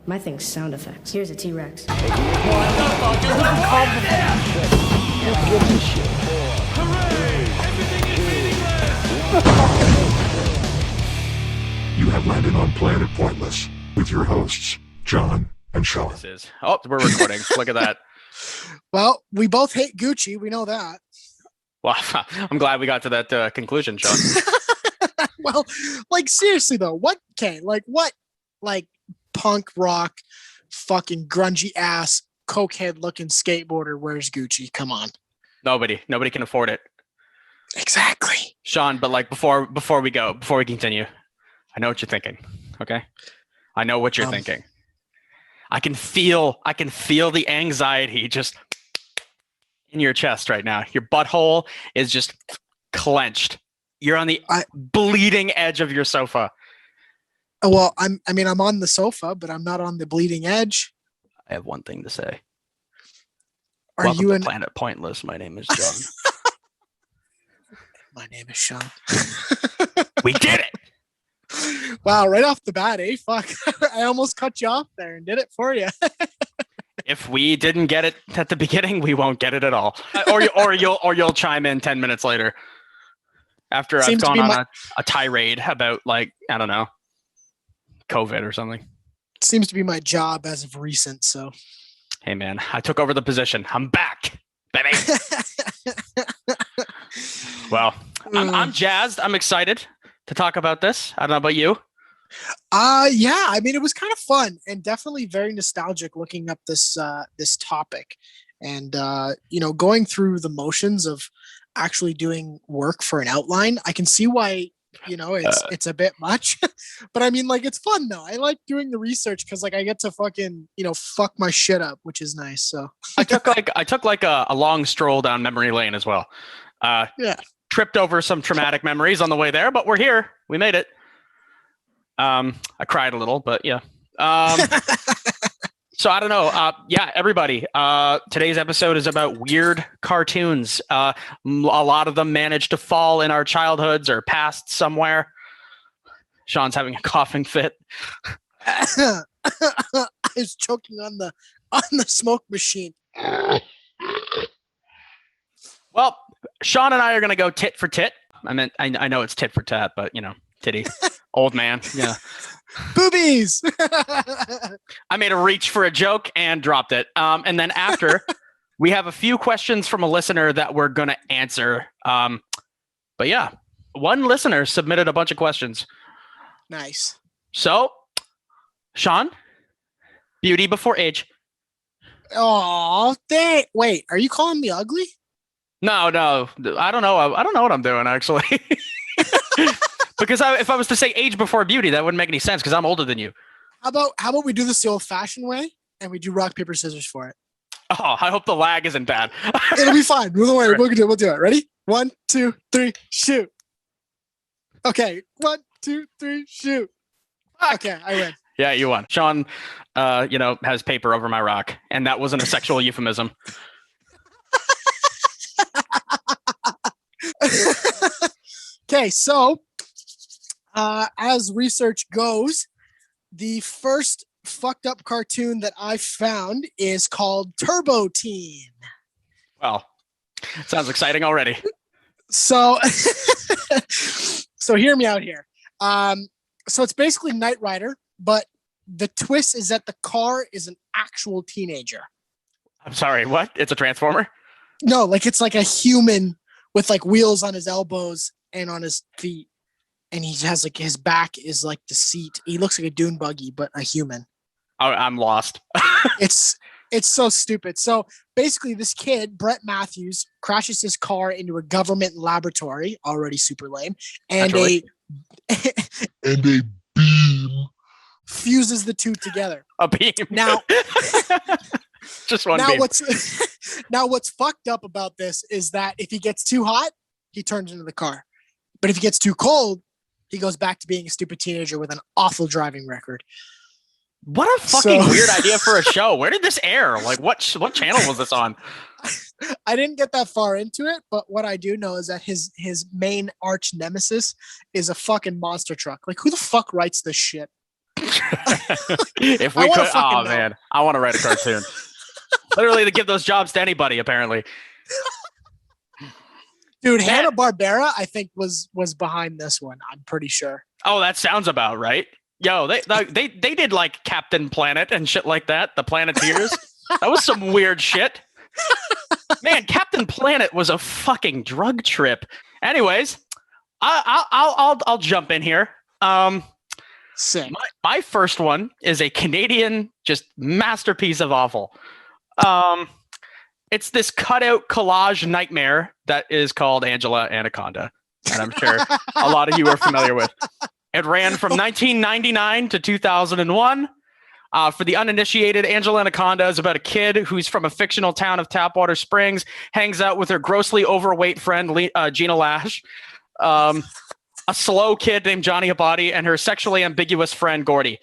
My thing's sound effects. Here's a T-Rex. You have landed on Planet Pointless with your hosts, John and Shawn. This is. Oh, we're recording. Look at that. Well, we both hate Gucci. We know that. Well, I'm glad we got to that conclusion, Shawn. Well, like seriously though, what punk rock, fucking grungy ass, cokehead looking skateboarder wears Gucci? Come on. Nobody can afford it. Exactly. Shawn, but like before we continue, I know what you're thinking. Okay. I know what you're thinking. I can feel the anxiety just in your chest right now. Your butthole is just clenched. You're on the bleeding edge of your sofa. Well, I'm on the sofa, but I'm not on the bleeding edge. I have one thing to say. Are Welcome you to in Planet Pointless? My name is John. My name is Shawn. We did it. Wow, right off the bat, eh? Fuck. I almost cut you off there and did it for you. If we didn't get it at the beginning, we won't get it at all. Or you'll chime in 10 minutes later after I've gone on a tirade about, like, I don't know, COVID or something. Seems to be my job as of recent, so. Hey man, I took over the position. I'm back, baby. Well, I'm jazzed. I'm excited to talk about this. I don't know about you. Yeah, I mean, it was kind of fun and definitely very nostalgic looking up this topic and going through the motions of actually doing work for an outline. I can see why it's a bit much, but I mean, like, it's fun though. I like doing the research because, like, I get to fucking fuck my shit up, which is nice. So I took like a long stroll down memory lane as well. Yeah. Tripped over some traumatic memories on the way there, but we're here. We made it. I cried a little, but yeah. So I don't know. Yeah, everybody. Today's episode is about weird cartoons. A lot of them managed to fall in our childhoods or past somewhere. Shawn's having a coughing fit. I was choking on the smoke machine. Well, Shawn and I are going to go tit for tit. I know it's tit for tat, but titty. Old man. Yeah. Boobies. I made a reach for a joke and dropped it. And then after, we have a few questions from a listener that we're going to answer. But yeah, one listener submitted a bunch of questions. Nice. So, Shawn, beauty before age. Oh, wait, are you calling me ugly? No, I don't know. I don't know what I'm doing, actually. Because if I was to say age before beauty, that wouldn't make any sense because I'm older than you. How about we do this the old-fashioned way and we do rock, paper, scissors for it? Oh, I hope the lag isn't bad. It'll be fine. Don't worry. We'll do it. Ready? 1, 2, 3, shoot. Okay. 1, 2, 3, shoot. Okay, I win. Yeah, you won. Shawn, has paper over my rock, and that wasn't a sexual euphemism. Okay, so as research goes, the first fucked up cartoon that I found is called Turbo Teen. Well, sounds exciting already. So, so hear me out here. So it's basically Knight Rider, but the twist is that the car is an actual teenager. I'm sorry, what? It's a transformer? No, like it's like a human with like wheels on his elbows and on his feet. And he has like his back is like the seat. He looks like a dune buggy, but a human. Oh, I'm lost. It's so stupid. So basically this kid, Brett Matthews, crashes his car into a government laboratory, already super lame, and And a beam fuses the two together. A beam. Now, just one beam. What's fucked up about this is that if he gets too hot, he turns into the car. But if he gets too cold, he goes back to being a stupid teenager with an awful driving record. What a fucking weird idea for a show. Where did this air? Like, what channel was this on? I didn't get that far into it, but what I do know is that his main arch nemesis is a fucking monster truck. Like, who the fuck writes this shit? If we I wanna could, fucking oh know. man, I want to write a cartoon. Literally to give those jobs to anybody, apparently. Dude, Man. Hanna-Barbera, I think was behind this one. I'm pretty sure. Oh, that sounds about right. Yo, they did like Captain Planet and shit like that. The Planeteers. That was some weird shit. Man, Captain Planet was a fucking drug trip. Anyways, I'll jump in here. Sick. My first one is a Canadian just masterpiece of awful. It's this cutout collage nightmare that is called Angela Anaconda, and I'm sure a lot of you are familiar with. It ran from 1999 to 2001. For the uninitiated, Angela Anaconda is about a kid who's from a fictional town of Tapwater Springs, hangs out with her grossly overweight friend, Gina Lash, a slow kid named Johnny Abadi, and her sexually ambiguous friend, Gordy.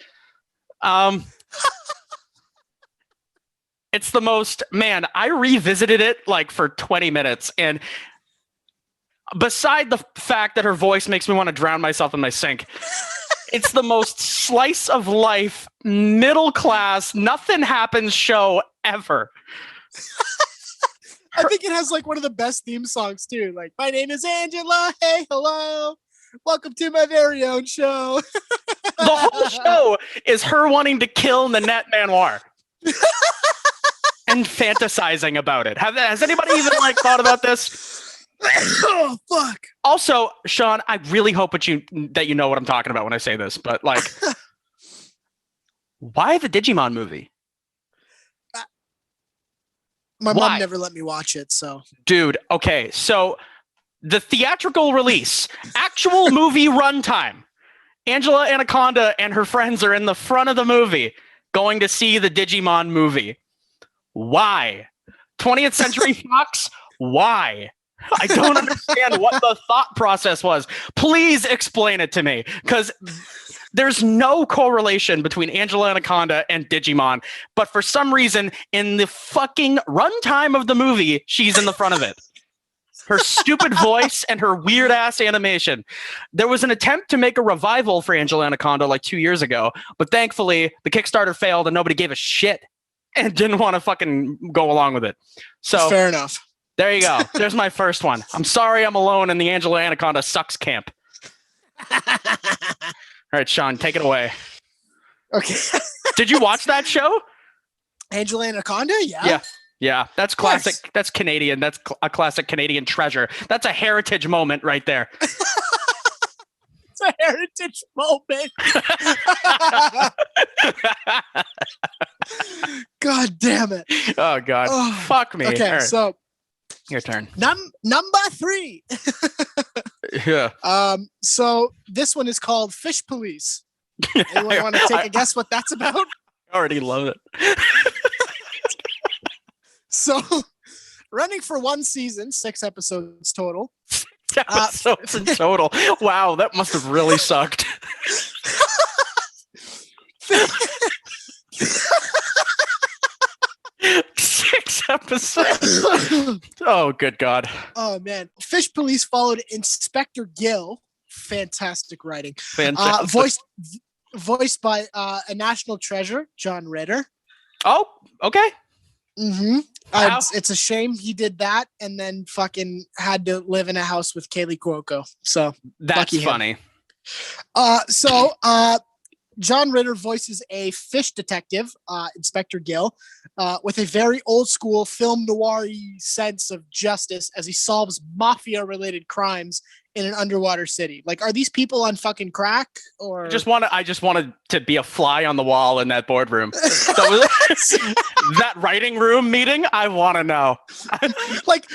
It's the most, man, I revisited it like for 20 minutes, and beside the fact that her voice makes me want to drown myself in my sink, it's the most slice of life, middle class, nothing happens show ever. I think it has like one of the best theme songs too. Like, my name is Angela. Hey, hello. Welcome to my very own show. The whole show is her wanting to kill Nanette Manoir and fantasizing about it. Has anybody even like thought about this? Oh, fuck. Also, Shawn, I really hope that you know what I'm talking about when I say this, but like, why the Digimon movie? My Why? mom never let me watch it, so. Dude, okay, so the theatrical release, actual movie runtime, Angela Anaconda and her friends are in the front of the movie going to see the Digimon movie. Why? 20th Century Fox? Why? I don't understand what the thought process was. Please explain it to me, because there's no correlation between Angela Anaconda and Digimon, but for some reason, in the fucking runtime of the movie, she's in the front of it. Her stupid voice and her weird ass animation. There was an attempt to make a revival for Angela Anaconda like 2 years ago, but thankfully the Kickstarter failed and nobody gave a shit and didn't want to fucking go along with it. So fair enough. There you go. There's my first one. I'm sorry I'm alone in the Angela Anaconda sucks camp. All right, Shawn, take it away. Okay. Did you watch that show? Angela Anaconda? Yeah. Yeah. That's classic. That's Canadian. That's a classic Canadian treasure. That's a heritage moment right there. It's a heritage moment. God damn it. Oh, God. Oh, fuck me. Okay, right. so Your turn. number 3. Yeah. So this one is called Fish Police. Anyone want to take a guess what that's about? I already love it. So, running for one season, 6 episodes total. Episodes in total. Wow, that must have really sucked. 6 episodes. Oh, good God. Oh, man. Fish Police followed Inspector Gill. Fantastic writing. Fantastic. Voiced by a national treasure, John Ritter. Oh, okay. Mm-hmm. It's a shame he did that and then fucking had to live in a house with Kaylee Cuoco. So that's funny. John Ritter voices a fish detective, Inspector Gill, with a very old school film noir-y sense of justice as he solves mafia-related crimes in an underwater city. Like, are these people on fucking crack or? I just wanted to be a fly on the wall in that boardroom. So that writing room meeting, I want to know. like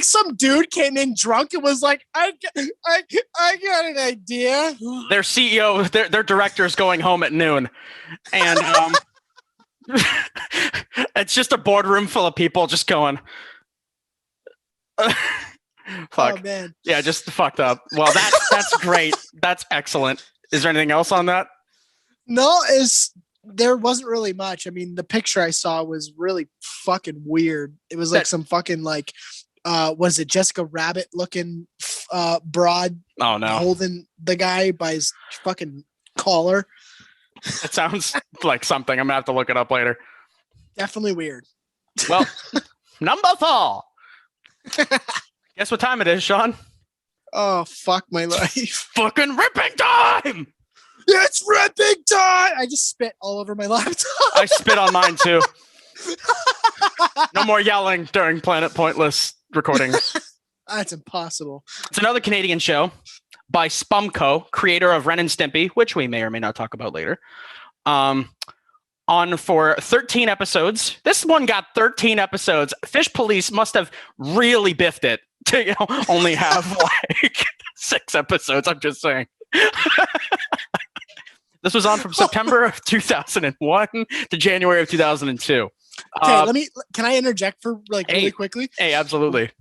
some dude came in drunk and was like, I got an idea. Their CEO, their director is going home at noon, and it's just a boardroom full of people just going. Fuck. Oh, man. Yeah, just fucked up. Well, that's great. That's excellent. Is there anything else on that? No, there wasn't really much. I mean, the picture I saw was really fucking weird. It was like some fucking like, was it Jessica Rabbit looking broad? Oh no, holding the guy by his fucking collar. It sounds like something. I'm gonna have to look it up later. Definitely weird. Well, number 4. Guess what time it is, Shawn? Oh, fuck my life. Fucking ripping time! It's ripping time! I just spit all over my laptop. I spit on mine too. No more yelling during Planet Pointless recordings. That's impossible. It's another Canadian show by Spumco, creator of Ren and Stimpy, which we may or may not talk about later. On for 13 episodes. This one got 13 episodes. Fish Police must have really biffed it to only have like 6 episodes. I'm just saying. This was on from September of 2001 to January of 2002. Okay, can I interject for really quickly? Hey, absolutely.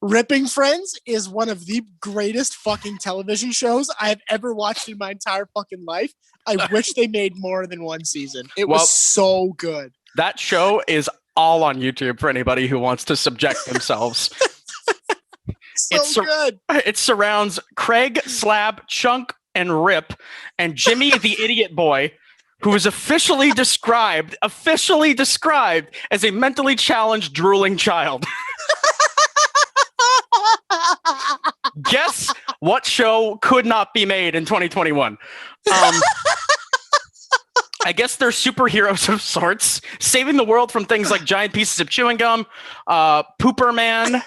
Ripping Friends is one of the greatest fucking television shows I have ever watched in my entire fucking life. I wish they made more than one season. It was so good. That show is all on YouTube for anybody who wants to subject themselves. Good. It surrounds Craig, Slab, Chunk, and Rip, and Jimmy the Idiot Boy, who is officially described as a mentally challenged, drooling child. Guess what show could not be made in 2021? I guess they're superheroes of sorts, saving the world from things like giant pieces of chewing gum, Pooper Man,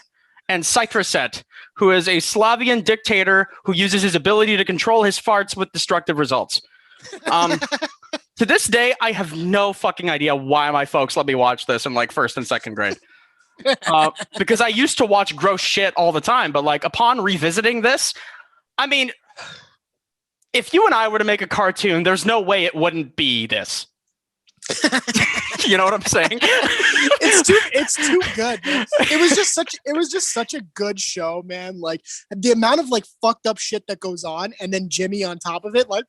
and Citroset, who is a Slavian dictator who uses his ability to control his farts with destructive results. To this day, I have no fucking idea why my folks let me watch this in like 1st and 2nd grade. Because I used to watch gross shit all the time, but like upon revisiting this, I mean, if you and I were to make a cartoon, there's no way it wouldn't be this. You know what I'm saying? It's too good, man. It was just such a good show, man. Like the amount of like fucked up shit that goes on, and then Jimmy on top of it, like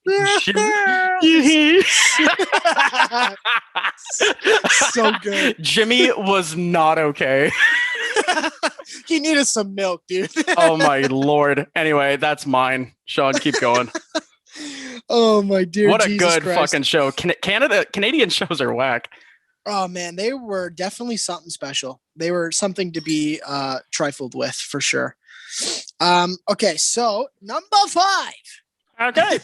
so good. Jimmy was not okay. He needed some milk, dude. Oh my lord. Anyway, that's mine. Shawn, keep going. Oh my dear. What a Jesus good Christ. fucking show. Canadian shows are whack. Oh man, they were definitely something special. They were something to be trifled with for sure. Okay, so number 5. Okay.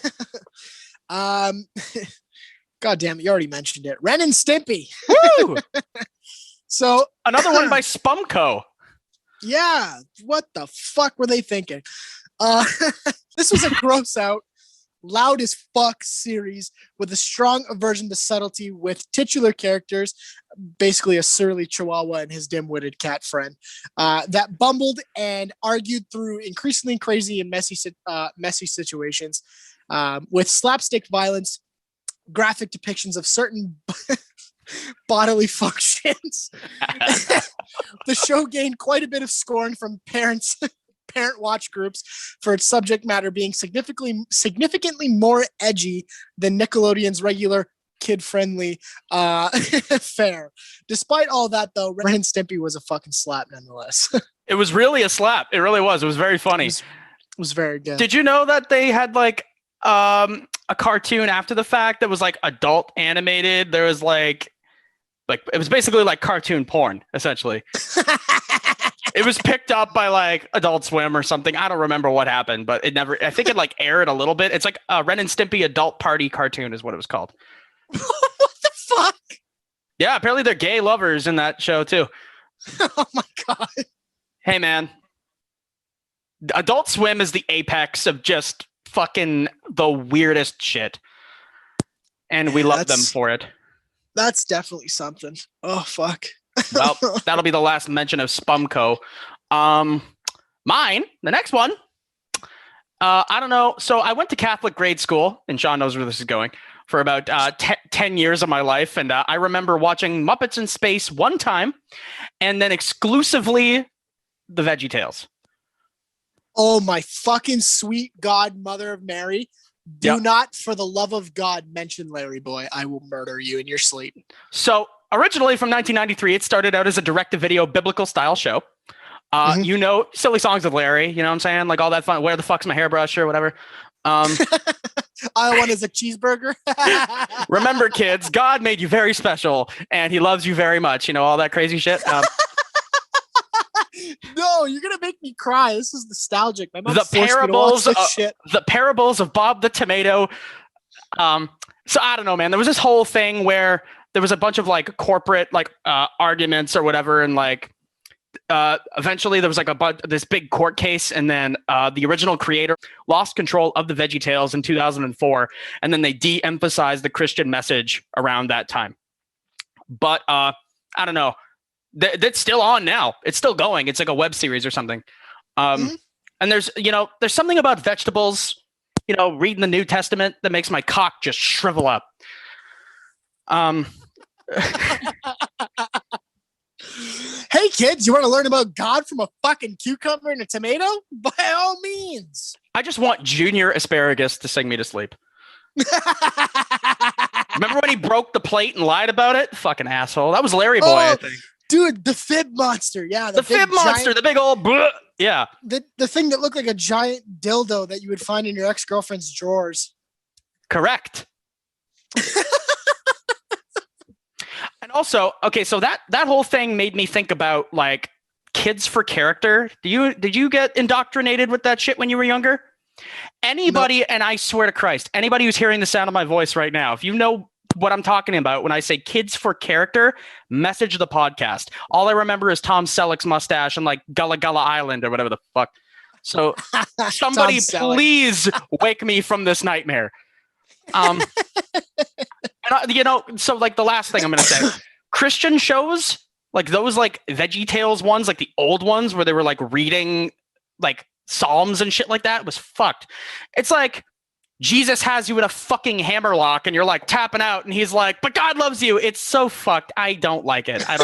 God damn it, you already mentioned it. Ren and Stimpy. Woo! So Another one by Spumco. Yeah, what the fuck were they thinking? This was a gross out, loud as fuck series with a strong aversion to subtlety, with titular characters, basically a surly chihuahua and his dim-witted cat friend, that bumbled and argued through increasingly crazy and messy situations, with slapstick violence, graphic depictions of certain bodily functions. The show gained quite a bit of scorn from parent watch groups for its subject matter being significantly more edgy than Nickelodeon's regular kid-friendly fare. Despite all that, though, Ren and Stimpy was a fucking slap nonetheless. It was really a slap. It really was. It was very funny. It was very good. Did you know that they had like a cartoon after the fact that was like adult animated? There was like it was basically like cartoon porn, essentially. It was picked up by like Adult Swim or something. I don't remember what happened, but it never, I think it like aired a little bit. It's like a Ren and Stimpy adult party cartoon is what it was called. What the fuck? Yeah, apparently they're gay lovers in that show too. Oh my God. Hey man, Adult Swim is the apex of just fucking the weirdest shit. And we love them for it. That's definitely something. Oh, fuck. Well, that'll be the last mention of Spumco. Mine, the next one. I don't know. So I went to Catholic grade school, and Shawn knows where this is going, for about 10 years of my life. And I remember watching Muppets in Space one time, and then exclusively the VeggieTales. Oh, my fucking sweet God, Mother of Mary. Do not, for the love of God, mention Larry Boy. I will murder you in your sleep. So originally from 1993, it started out as a direct-to-video biblical-style show. You know, silly songs with Larry, you know what I'm saying? Like all that fun, where the fuck's my hairbrush or whatever. Aisle 1 is a cheeseburger. Remember, kids, God made you very special, and He loves you very much. You know, all that crazy shit. No, you're gonna make me cry. This is nostalgic. My mom The forced me to watch parables, this shit. the parables of Bob the Tomato. So I don't know, man. There was this whole thing where there was a bunch of like corporate like arguments or whatever, and like eventually there was like this big court case, and then the original creator lost control of the VeggieTales in 2004, and then they de-emphasized the Christian message around that time. But I don't know. That's still on now. It's still going. It's like a web series or something. And there's something about vegetables, reading the New Testament that makes my cock just shrivel up. Hey kids, you want to learn about God from a fucking cucumber and a tomato? By all means. I just want Junior Asparagus to sing me to sleep. Remember when he broke the plate and lied about it? Fucking asshole. That was Larry Boy, I think. Dude, the fib monster. Yeah. The fib monster, the big old yeah. The thing that looked like a giant dildo that you would find in your ex-girlfriend's drawers. Correct. And also, okay, so that whole thing made me think about like kids for character. Did you get indoctrinated with that shit when you were younger? Anybody, no. And I swear to Christ, anybody who's hearing the sound of my voice right now, if you know what I'm talking about when I say kids for character, message the podcast. All I remember is Tom Selleck's mustache and like Gullah Gullah Island or whatever the fuck. So somebody please wake me from this nightmare. And so like the last thing I'm gonna say, Christian shows like those like VeggieTales ones, like the old ones where they were like reading like Psalms and shit like that was fucked. It's like Jesus has you in a fucking hammerlock and you're like tapping out and he's like, but God loves you. It's so fucked. I don't like it. I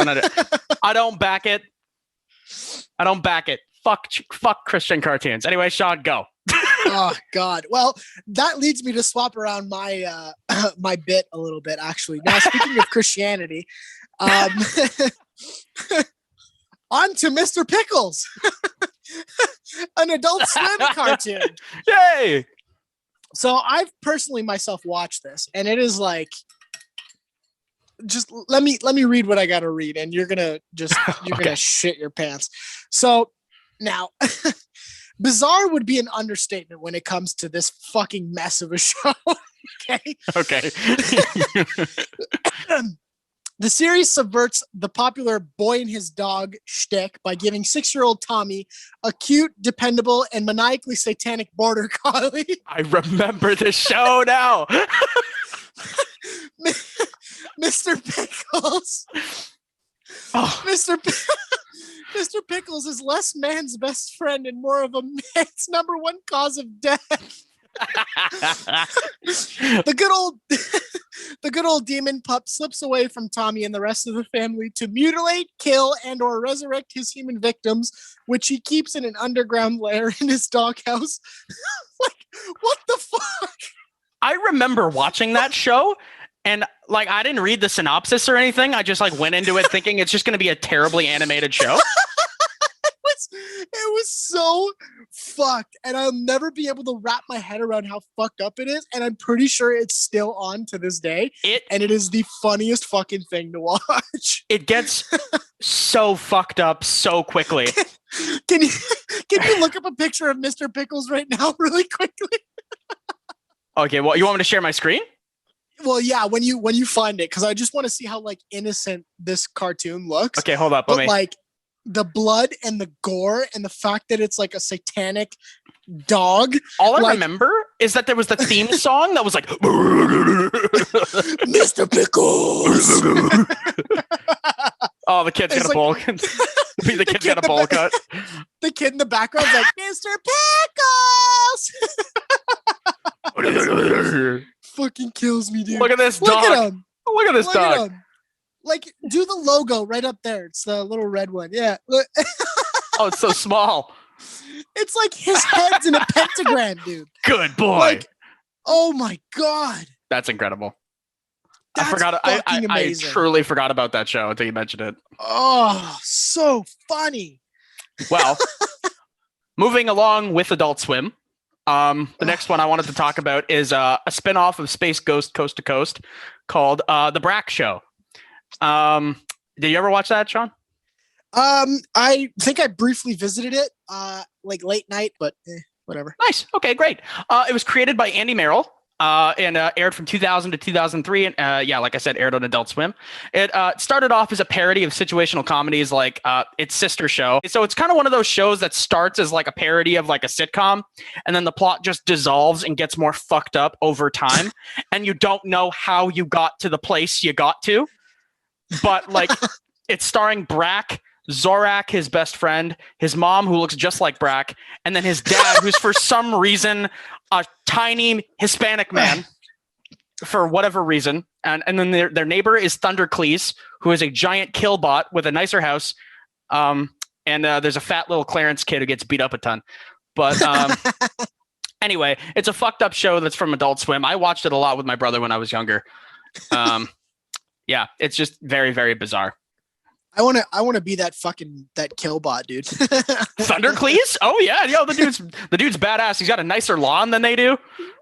don't back it. I don't back it. Fuck Christian cartoons. Anyway, Shawn, go. Oh God. Well, that leads me to swap around my my bit a little bit, actually. Now, speaking of Christianity, on to Mr. Pickles, an Adult Swim cartoon. Yay! So I've personally myself watched this, and it is like, just let me read what I got to read, and you're gonna gonna shit your pants. So now. Bizarre would be an understatement when it comes to this fucking mess of a show. Okay. The series subverts the popular boy and his dog shtick by giving 6-year-old Tommy a cute, dependable, and maniacally satanic border collie. I remember this show now. Mr. Pickles. Oh. Mr. Pickles is less man's best friend and more of a man's number one cause of death. The good old demon pup slips away from Tommy and the rest of the family to mutilate, kill, and or resurrect his human victims, which he keeps in an underground lair in his doghouse. Like, what the fuck? I remember watching that show. And like, I didn't read the synopsis or anything. I just like went into it thinking it's just going to be a terribly animated show. It was so fucked. And I'll never be able to wrap my head around how fucked up it is. And I'm pretty sure it's still on to this day. And it is the funniest fucking thing to watch. It gets so fucked up so quickly. Can you look up a picture of Mr. Pickles right now really quickly? Okay, well, you want me to share my screen? Well, yeah, when you find it, because I just want to see how like innocent this cartoon looks. Okay, hold up. But like the blood and the gore and the fact that it's like a satanic dog. All I remember is that there was the theme song that was like Mr. Pickles. Oh, the kid's got a bowl cut. The kid's got a bowl cut. The kid in the background's like, Mr. Pickles. Fucking kills me, dude. Look at this dog. Look at this dog. Like, do the logo right up there. It's the little red one. Yeah. Oh, it's so small. It's like his head's in a pentagram, dude. Good boy. Like, oh my God. That's incredible. That's I forgot. I truly forgot about that show until you mentioned it. Oh, so funny. Well, moving along with Adult Swim. The next one I wanted to talk about is a spinoff of Space Ghost Coast to Coast called The Brack Show. Did you ever watch that, Shawn? I think I briefly visited it, like late night, but whatever. Nice. Okay, great. It was created by Andy Merrill. And aired from 2000 to 2003. And yeah, like I said, aired on Adult Swim. It started off as a parody of situational comedies like its sister show. So it's kind of one of those shows that starts as like a parody of like a sitcom, and then the plot just dissolves and gets more fucked up over time. And you don't know how you got to the place you got to. But like, it's starring Brack, Zorak, his best friend, his mom, who looks just like Brack, and then his dad, who's for some reason a tiny Hispanic man, for whatever reason. And then their neighbor is Thunder Cleese, who is a giant killbot with a nicer house. And there's a fat little Clarence kid who gets beat up a ton. But anyway, it's a fucked up show that's from Adult Swim. I watched it a lot with my brother when I was younger. Yeah, it's just very, very bizarre. I want to be that killbot, dude. Thunder Cleese? Oh yeah, yo, the dude's badass. He's got a nicer lawn than they do.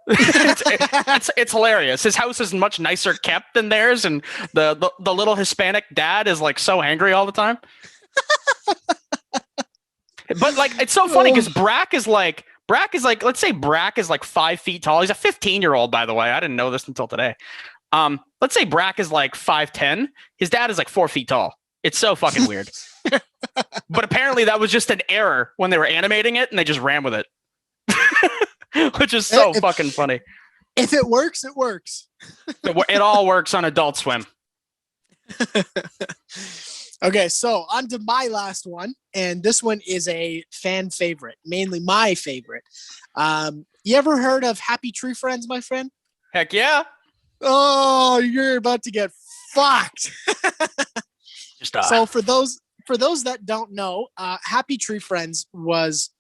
It's hilarious. His house is much nicer kept than theirs, and the little Hispanic dad is like so angry all the time. But like, it's so funny because Brack is like, let's say Brack is like 5 feet tall. He's a 15-year-old, by the way. I didn't know this until today. Let's say Brack is like 5'10". His dad is like 4 feet tall. It's so fucking weird. But apparently that was just an error when they were animating it, and they just ran with it. Which is so fucking funny. If it works, it works. It all works on Adult Swim. Okay, so on to my last one. And this one is a fan favorite, mainly my favorite. You ever heard of Happy Tree Friends, my friend? Heck yeah. Oh, you're about to get fucked. So for those that don't know, Happy Tree Friends was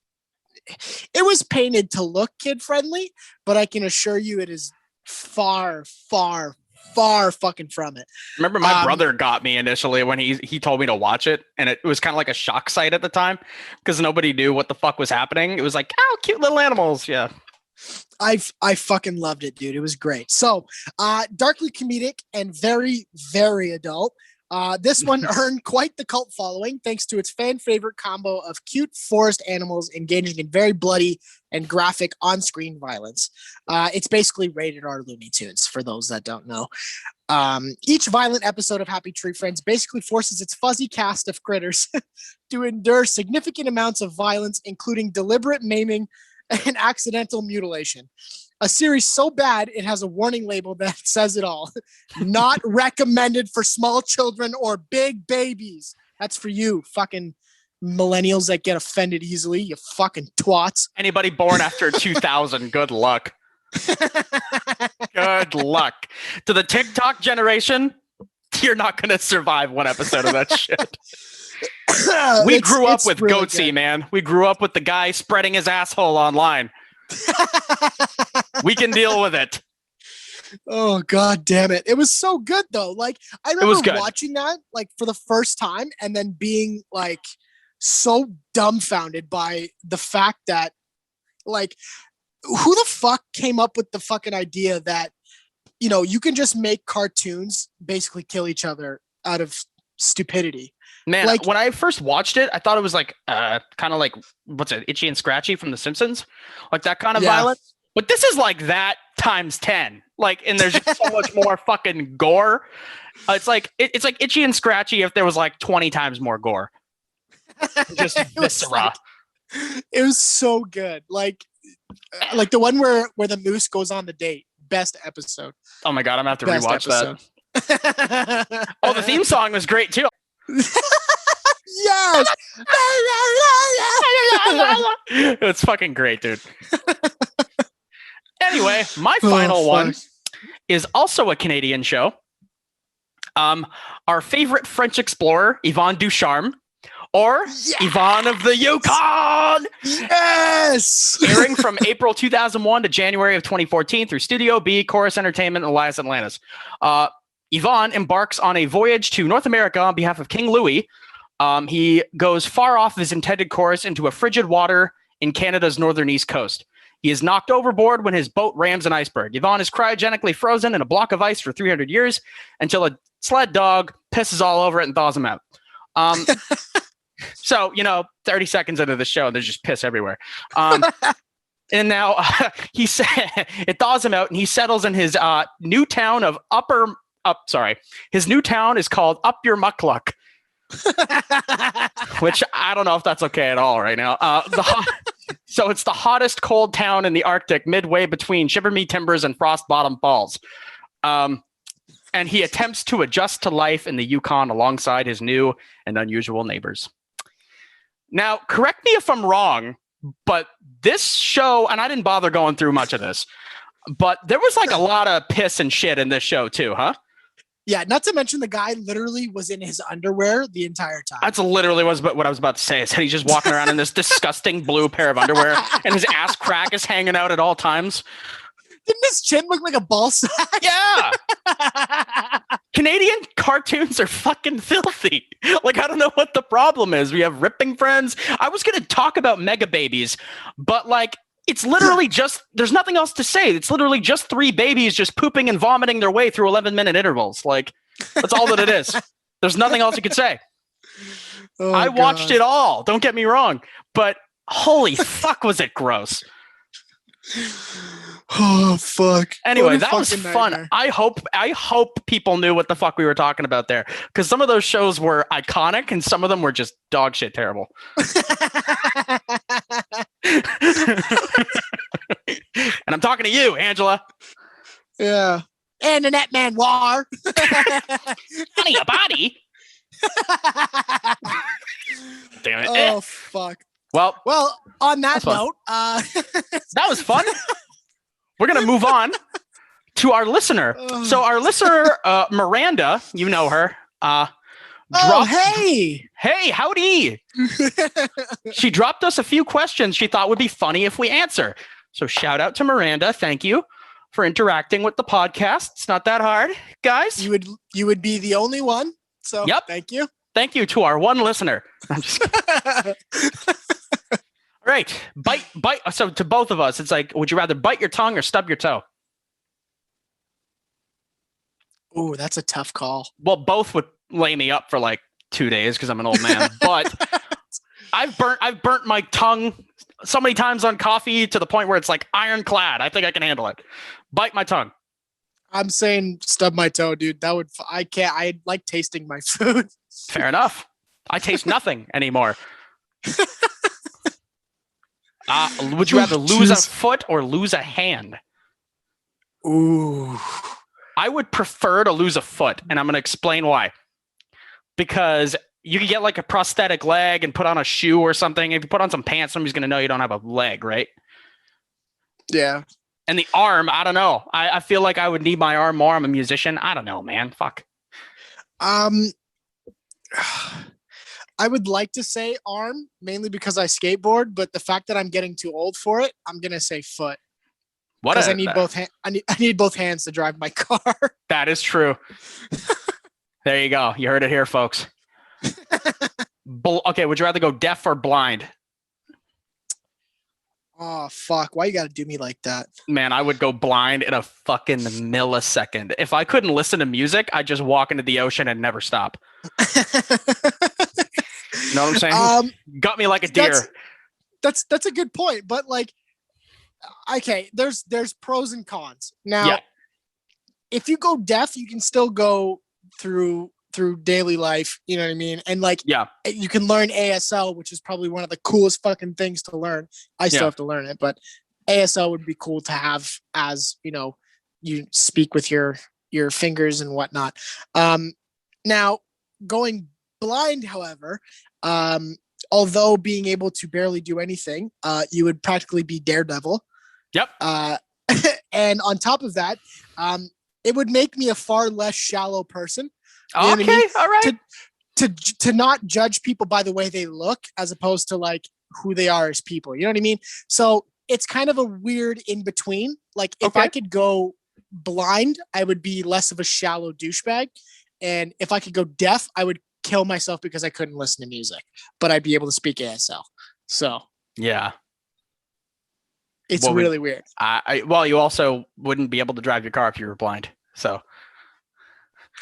painted to look kid friendly, but I can assure you it is far, far, far fucking from it. Remember my brother got me initially when he told me to watch it, and it was kind of like a shock site at the time because nobody knew what the fuck was happening. It was like, oh, cute little animals. Yeah. I fucking loved it, dude. It was great. So, darkly comedic and very, very adult. This one earned quite the cult following thanks to its fan favorite combo of cute forest animals engaging in very bloody and graphic on-screen violence. It's basically rated R Looney Tunes for those that don't know. Each violent episode of Happy Tree Friends basically forces its fuzzy cast of critters to endure significant amounts of violence, including deliberate maiming and accidental mutilation. A series so bad it has a warning label that says it all. Not recommended for small children or big babies. That's for you fucking millennials that get offended easily, you fucking twats. Anybody born after 2000, good luck. Good luck. To the TikTok generation, you're not going to survive one episode of that shit. We grew up with really Goatsy, good. Man. We grew up with the guy spreading his asshole online. We can deal with it. Oh god damn it. It was so good though. Like I remember watching that like for the first time and then being like so dumbfounded by the fact that like who the fuck came up with the fucking idea that you can just make cartoons basically kill each other out of stupidity. Man, like, when I first watched it, I thought it was like kind of like what's it, Itchy and Scratchy from The Simpsons, like that kind of violence. But this is like that times 10. Like, and there's just so much more fucking gore. It's like Itchy and Scratchy if there was like 20 times more gore. Just viscera. It was so good. Like the one where the moose goes on the date. Best episode. Oh my god, I'm gonna have to rewatch that. Oh, the theme song was great too. Yes. It's fucking great, dude. Anyway, my final one is also a Canadian show. Our favorite French explorer, Yvon Ducharme, or Yvon of the Yukon. Yes. Airing from April 2001 to January of 2014 through Studio B, Chorus Entertainment, and Elias Atlantis. Yvon embarks on a voyage to North America on behalf of King Louis. He goes far off his intended course into a frigid water in Canada's northern east coast. He is knocked overboard when his boat rams an iceberg. Yvonne is cryogenically frozen in a block of ice for 300 years until a sled dog pisses all over it and thaws him out. So, 30 seconds into the show, there's just piss everywhere. And now it thaws him out and he settles in his new town of his new town is called Up Your Muckluck. Which I don't know if that's okay at all right now. So it's the hottest cold town in the Arctic, midway between Shiver Me Timbers and Frost Bottom Falls. And he attempts to adjust to life in the Yukon alongside his new and unusual neighbors. Now, correct me if I'm wrong, but this show, and I didn't bother going through much of this, but there was like a lot of piss and shit in this show too, huh? Yeah, not to mention the guy literally was in his underwear the entire time. That's literally what I was about to say. Is that he's just walking around in this disgusting blue pair of underwear and his ass crack is hanging out at all times. Didn't his chin look like a ball sack? Yeah. Canadian cartoons are fucking filthy. Like, I don't know what the problem is. We have ripping friends. I was going to talk about mega babies, but like, it's literally just, there's nothing else to say. It's literally just 3 babies just pooping and vomiting their way through 11-minute intervals. Like, that's all that it is. There's nothing else you could say. Oh, I watched it all. Don't get me wrong. But holy fuck, was it gross. Oh, fuck. Anyway, that was fun. Nightmare. I hope people knew what the fuck we were talking about there. Because some of those shows were iconic and some of them were just dog shit terrible. And I'm talking to you, Angela. Yeah. And Annette Manoir. Honey, a body. Damn it. Oh, fuck. Well, on that note, that was fun. We're going to move on to our listener. So our listener, Miranda, you know her. Hey, howdy. She dropped us a few questions she thought would be funny if we answer. So shout out to Miranda. Thank you for interacting with the podcast. It's not that hard, guys. You would be the only one. So yep. Thank you. Thank you to our one listener. I'm just All right. Bite. So to both of us, it's like, would you rather bite your tongue or stub your toe? Oh, that's a tough call. Well, both would lay me up for like 2 days because I'm an old man. But I've burnt my tongue so many times on coffee to the point where it's like ironclad. I think I can handle it. Bite my tongue. I'm saying stub my toe, dude. I can't. I like tasting my food. Fair enough. I taste nothing anymore. Would you rather lose a foot or lose a hand? Ooh. I would prefer to lose a foot, and I'm going to explain why. Because you could get like a prosthetic leg and put on a shoe or something. If you put on some pants, somebody's going to know you don't have a leg, right? Yeah. And the arm, I don't know. I feel like I would need my arm more. I'm a musician. I don't know, man. Fuck. I would like to say arm, mainly because I skateboard, but the fact that I'm getting too old for it, I'm gonna say foot. Because I need both. I need both hands to drive my car. That is true. There you go. You heard it here, folks. Okay, would you rather go deaf or blind? Oh, fuck. Why you gotta do me like that? Man, I would go blind in a fucking millisecond. If I couldn't listen to music, I'd just walk into the ocean and never stop. Know what I'm saying? Got me like a deer. That's a good point. But like, okay, there's pros and cons. Now, if you go deaf, you can still go through daily life, you know what I mean? And like, you can learn ASL, which is probably one of the coolest fucking things to learn. I still have to learn it, but ASL would be cool to have as, you speak with your fingers and whatnot. Now going blind, however, although being able to barely do anything, you would practically be Daredevil. Yep. And on top of that, it would make me a far less shallow person. You know okay, what I mean? All right. To not judge people by the way they look, as opposed to like who they are as people. You know what I mean? So it's kind of a weird in between. Like if I could go blind, I would be less of a shallow douchebag, and if I could go deaf, I would kill myself because I couldn't listen to music, but I'd be able to speak ASL. So yeah. It's What would- really weird. Well, you also wouldn't be able to drive your car if you were blind. So,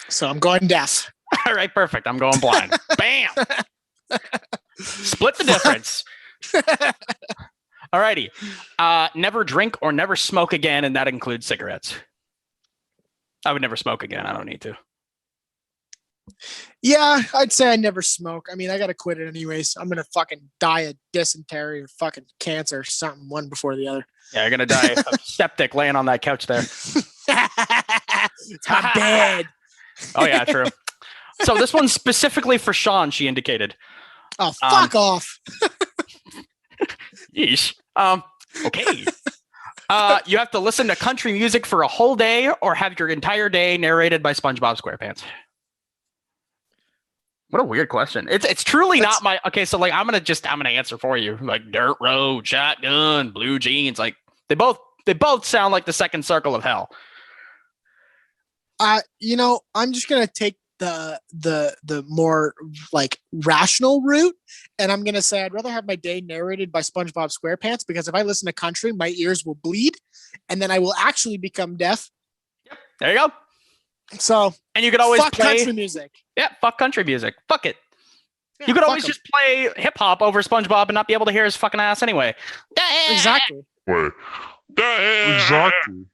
So I'm going deaf. all right, perfect. I'm going blind. Bam. Split the difference. All righty. Never drink or never smoke again, and that includes cigarettes. I would never smoke again. I don't need to. Yeah, I'd say I never smoke. I mean, I gotta quit it anyways. I'm gonna fucking die of dysentery or fucking cancer or something, one before the other. Yeah, you're gonna die of septic laying on that couch there. It's my bed. Oh yeah, true. So this one's specifically for Shawn, she indicated. Oh, fuck off. Yeesh. Okay. You have to listen to country music for a whole day or have your entire day narrated by SpongeBob SquarePants. What a weird question. It's truly not my okay. So like I'm gonna answer for you. Like dirt road, shotgun, blue jeans. Like they both sound like the second circle of hell. I'm just gonna take the more like rational route, and I'm gonna say I'd rather have my day narrated by SpongeBob SquarePants, because if I listen to country, my ears will bleed, and then I will actually become deaf. Yep. There you go. So and you could always fuck play country music. Yeah, fuck country music. Fuck it. Yeah, you could always fuck 'em. just play hip hop over SpongeBob and not be able to hear his fucking ass anyway. Exactly. Wait. Exactly.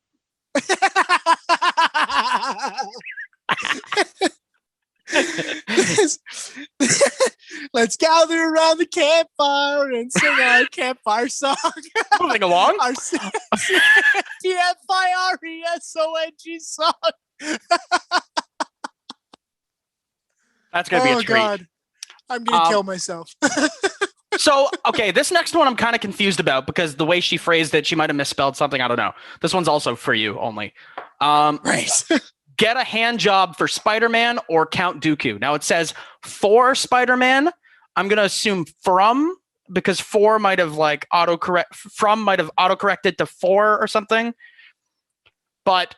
Let's gather around the campfire and sing our campfire song. Moving along. Our TFIRESONG song. That's gonna be a Oh treat. God, I'm gonna kill myself. So, okay, this next one I'm kind of confused about because the way she phrased it, she might have misspelled something. I don't know. This one's also for you only. Right. Get a hand job for Spider-Man or Count Dooku. Now it says for Spider-Man. I'm gonna assume from, because for might have like autocorrected to for or something. But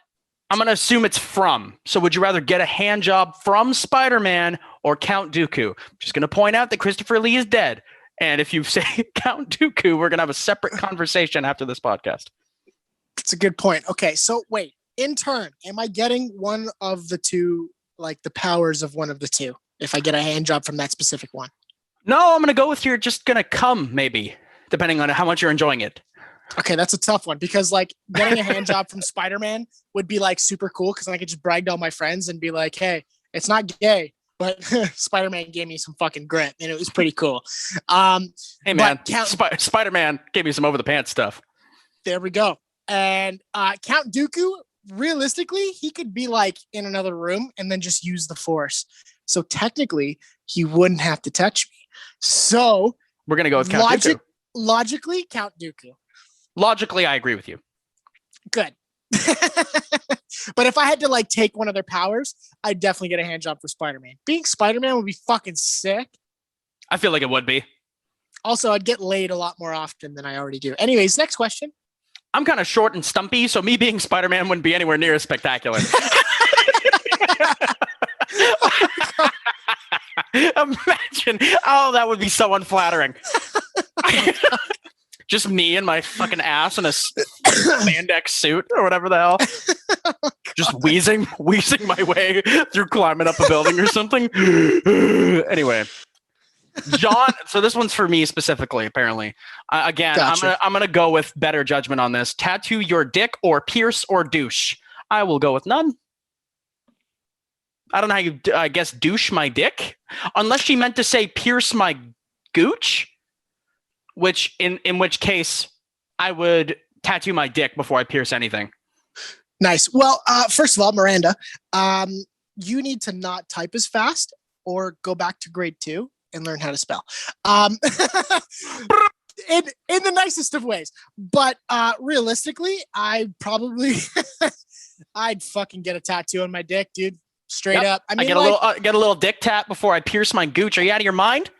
I'm gonna assume it's from. So would you rather get a hand job from Spider-Man or Count Dooku? I'm just gonna point out that Christopher Lee is dead. And if you say Count Dooku, we're gonna have a separate conversation after this podcast. That's a good point. Okay, so wait. In turn, am I getting one of the two, like the powers of one of the two, if I get a hand job from that specific one? No, I'm gonna go with you're just gonna come, maybe, depending on how much you're enjoying it. Okay, that's a tough one, because like getting a hand job from Spider-Man would be like super cool, because then I could just brag to all my friends and be like, hey, it's not gay, but Spider-Man gave me some fucking grit and it was pretty cool. Hey man, Count- Spider-Man gave me some over the pants stuff. There we go. And Count Dooku, realistically, he could be like in another room and then just use the Force. So technically, he wouldn't have to touch me. So We're gonna go with Count Dooku. logically, Count Dooku. Logically, I agree with you. Good. But if I had to like take one of their powers, I'd definitely get a hand job for Spider-Man. Being Spider-Man would be fucking sick. I feel like it would be. Also, I'd get laid a lot more often than I already do. Anyways, next question. I'm kind of short and stumpy, so me being Spider-Man wouldn't be anywhere near as spectacular. Imagine. Oh, that would be so unflattering. Just me and my fucking ass in a spandex suit or whatever the hell. Just wheezing my way through climbing up a building or something. Anyway. John, so this one's for me specifically, apparently. Again, Gotcha. I'm gonna go with better judgment on this. Tattoo your dick or pierce or douche. I will go with none. I don't know how you, I guess, douche my dick, unless she meant to say pierce my gooch, which in which case I would tattoo my dick before I pierce anything. Nice. Well, first of all, Miranda, you need to not type as fast or go back to grade 2 and learn how to spell. In the nicest of ways. But realistically, I'd fucking get a tattoo on my dick, dude. Straight up. I mean, I get a little dick tap before I pierce my gooch. Are you out of your mind?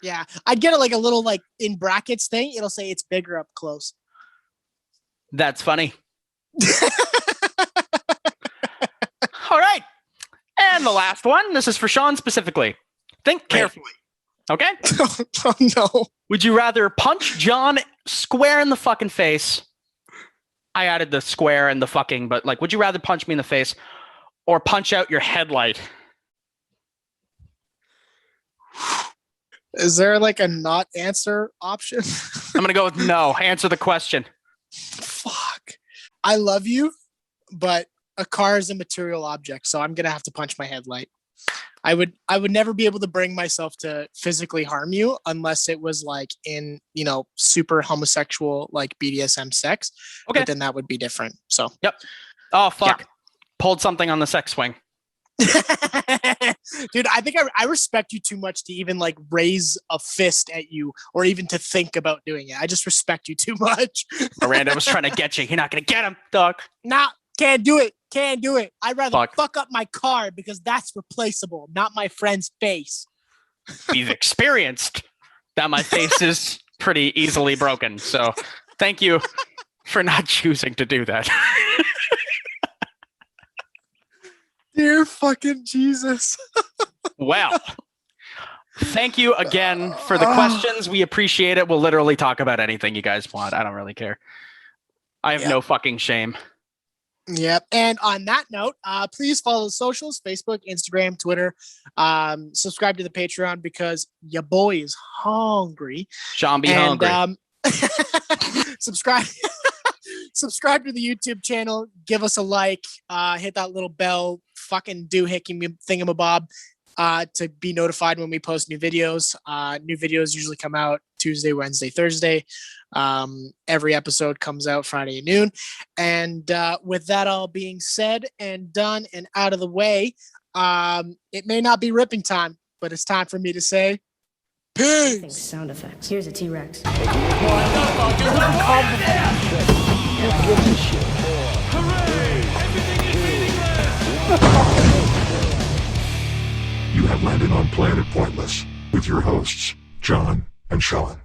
Yeah, I'd get it like a little like in brackets thing. It'll say it's bigger up close. That's funny. All right. And the last one. This is for Shawn specifically. Think carefully. Okay? Oh no. Would you rather punch John square in the fucking face I added the square and the fucking, but like, would you rather punch me in the face or punch out your headlight? Is there like a not answer option? I'm going to go with no. Answer the question. Fuck. I love you, but a car is a material object, so I'm going to have to punch my headlight. I would never be able to bring myself to physically harm you unless it was like in, super homosexual, like BDSM sex. Okay. But then that would be different. So. Yep. Oh, fuck. Yeah. Pulled something on the sex swing. Dude, I think I respect you too much to even like raise a fist at you or even to think about doing it. I just respect you too much. Miranda was trying to get you. You're not going to get him, dog. Nah, can't do it. Can't do it. I'd rather fuck up my car because that's replaceable, not my friend's face. We've experienced that my face is pretty easily broken. So thank you for not choosing to do that. Dear fucking Jesus. Well, thank you again for the questions. We appreciate it. We'll literally talk about anything you guys want. I don't really care. I have no fucking shame. Yep. And on that note, please follow the socials, Facebook, Instagram, Twitter. Subscribe to the Patreon because your boy is hungry. Shawn be hungry. Subscribe to the YouTube channel. Give us a like. Hit that little bell. Fucking do thingamabob to be notified when we post new videos. New videos usually come out Tuesday, Wednesday, Thursday. Every episode comes out Friday at noon. And with that all being said and done and out of the way, it may not be ripping time, but it's time for me to say peace. Sound effects. Here's a T-Rex. You have landed on Planet Pointless with your hosts, John and Shawn.